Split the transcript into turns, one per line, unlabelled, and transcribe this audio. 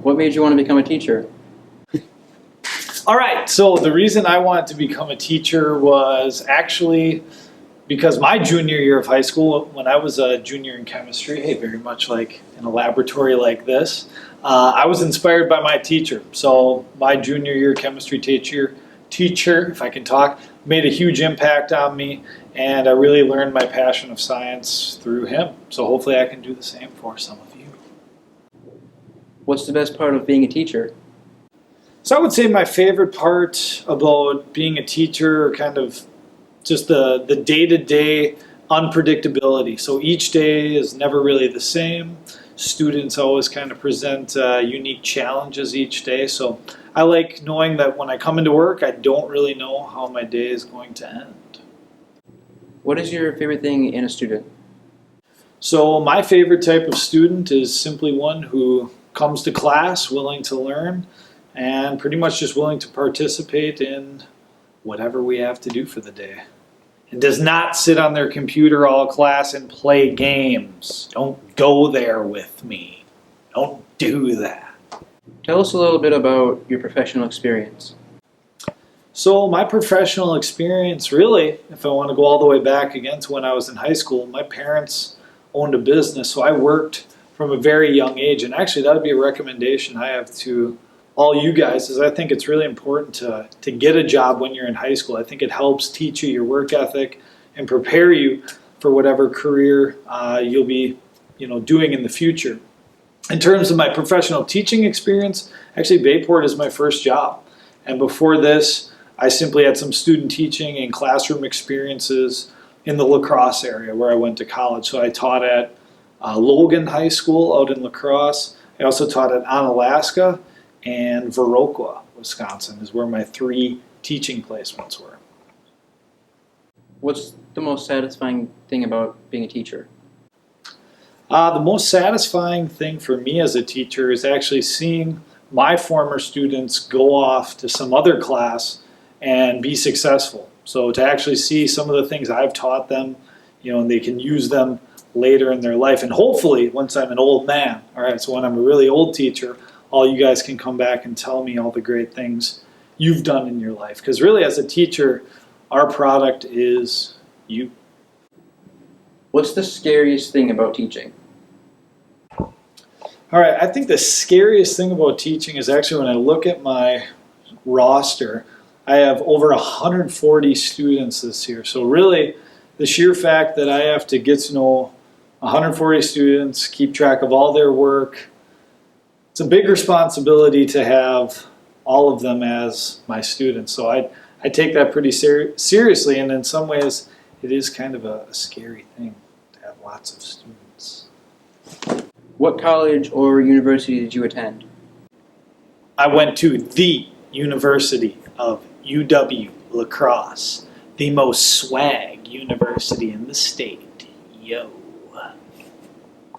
What made you want to become a teacher?
All right, so the reason I wanted to become a teacher was actually because my junior year of high school, when I was a junior in chemistry, hey, very much like in a laboratory like this, I was inspired by my teacher. So my junior year chemistry teacher, if I can talk, made a huge impact on me, and I really learned my passion of science through him. So hopefully I can do the same for some of you.
What's the best part of being a teacher?
So I would say my favorite part about being a teacher, kind of just the day-to-day unpredictability. So each day is never really the same. Students always kind of present unique challenges each day. So I like knowing that when I come into work, I don't really know how my day is going to end.
What is your favorite thing in a student?
So my favorite type of student is simply one who comes to class willing to learn and pretty much just willing to participate in whatever we have to do for the day. And does not sit on their computer all class and play games. Don't go there with me. Don't do that.
Tell us a little bit about your professional experience.
So my professional experience, really, if I want to go all the way back again to when I was in high school, my parents owned a business, so I worked from a very young age. And actually, that would be a recommendation I have to all you guys, is I think it's really important to get a job when you're in high school. I think it helps teach you your work ethic and prepare you for whatever career you'll be doing in the future. In terms of my professional teaching experience, actually Bayport is my first job. And before this, I simply had some student teaching and classroom experiences in the La Crosse area where I went to college. So I taught at Logan High School out in La Crosse. I also taught at Onalaska, and Viroqua, Wisconsin is where my 3 teaching placements were.
What's the most satisfying thing about being a teacher?
The most satisfying thing for me as a teacher is actually seeing my former students go off to some other class and be successful. So to actually see some of the things I've taught them, and they can use them later in their life. And hopefully, once I'm an old man, all right, so when I'm a really old teacher, all you guys can come back and tell me all the great things you've done in your life. Because really, as a teacher, our product is you.
What's the scariest thing about teaching?
All right, I think the scariest thing about teaching is actually when I look at my roster, I have over 140 students this year. So really, the sheer fact that I have to get to know 140 students, keep track of all their work, it's a big responsibility to have all of them as my students. So I take that pretty seriously, and in some ways it is kind of a scary thing to have lots of students.
What college or university did you attend?
I went to the University of UW La Crosse, the most swag university in the state. Yo.